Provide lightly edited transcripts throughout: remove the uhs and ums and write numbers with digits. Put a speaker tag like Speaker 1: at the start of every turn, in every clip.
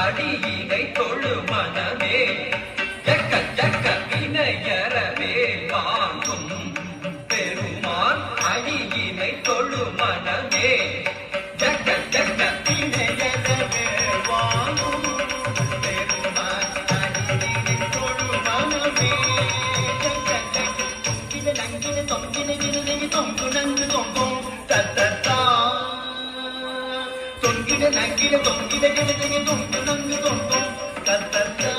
Speaker 1: அடியினை தொழு மனமே ஜக்க ஜக்க வினையறவே வாங்கும் பெருமான் அடியினை தொழு மனமே ஜக்க ஜக்க வினையறவே வாங்கும் பெருமான் அடியினை தொழு மனமே ஜக்க ஜக்க தொங்கின நங்கின தொங்கின விருதை தொங்கு நங்கு தொங்கும் தத்தத்தா தொங்கின நங்கின தொங்கின விருதை தொங்கு நங்கு தொங்கும் தத்தத்தா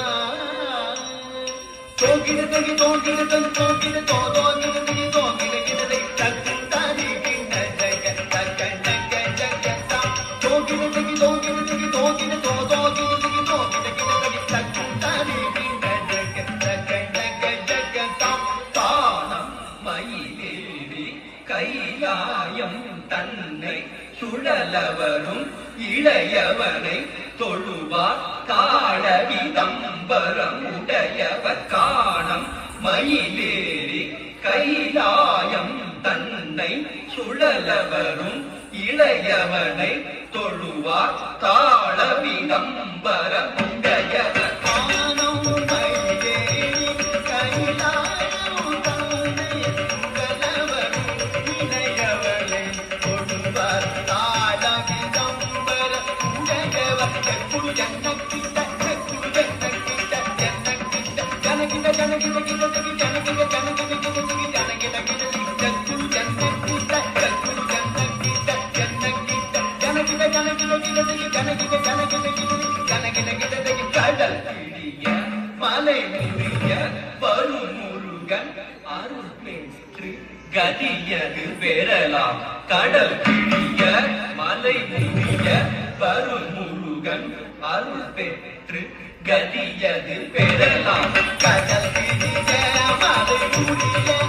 Speaker 1: தோங்கின தகி தோங்கின தன் தோங்கின தோங்கின தகி தோங்கின கிணதை தக்கு தாரி கிண்ண ஜக தக்க ஜக ஜக தோங்கின தகி தோங்கின தகி தோங்கின தோங்கின தகி தோங்கின கிணதை தக்கு தாரி கிண்ண ஜக தக்க ஜக ஜக தானம் மயிலேறி கைலாயம் தன்னை சுழலவரும் இளையவனை தொழுவார் காளவிதம்பரம் உடையவர் காணம் மயிலேறி கைலாயம் தன்னை சுழலவரும் இளையவனை தொழுவார் தாளவிதம்பரம் உடையவர் கடல் பிடிய மலை முறிய வருமுருகன் அருள் பெற்று கதியது பெறலாம் கடல் பிடிய மலை முறிய வருமுருகன் அருள் பெற்று கதியது பெறலாம் கடல் பிடிய மலை முறிய